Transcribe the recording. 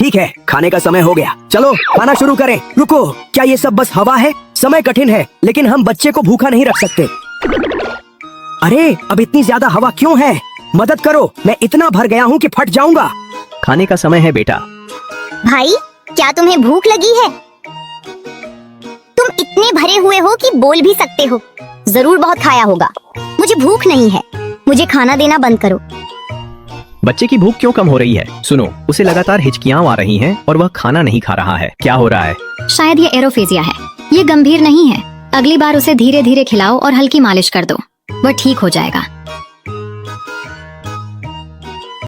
ठीक है, खाने का समय हो गया, चलो खाना शुरू करें। रुको, क्या ये सब बस हवा है? समय कठिन है, लेकिन हम बच्चे को भूखा नहीं रख सकते। अरे अब इतनी ज्यादा हवा क्यों है? मदद करो, मैं इतना भर गया हूँ कि फट जाऊंगा। खाने का समय है बेटा। भाई, क्या तुम्हें भूख लगी है? तुम इतने भरे हुए हो कि बोल भी सकते हो। जरूर बहुत खाया होगा। मुझे भूख नहीं है, मुझे खाना देना बंद करो। बच्चे की भूख क्यों कम हो रही है? सुनो, उसे लगातार हिचकियां आ रही हैं और वह खाना नहीं खा रहा है। क्या हो रहा है? शायद ये एरोफेजिया है। ये गंभीर नहीं है। अगली बार उसे धीरे धीरे खिलाओ और हल्की मालिश कर दो, वह ठीक हो जाएगा।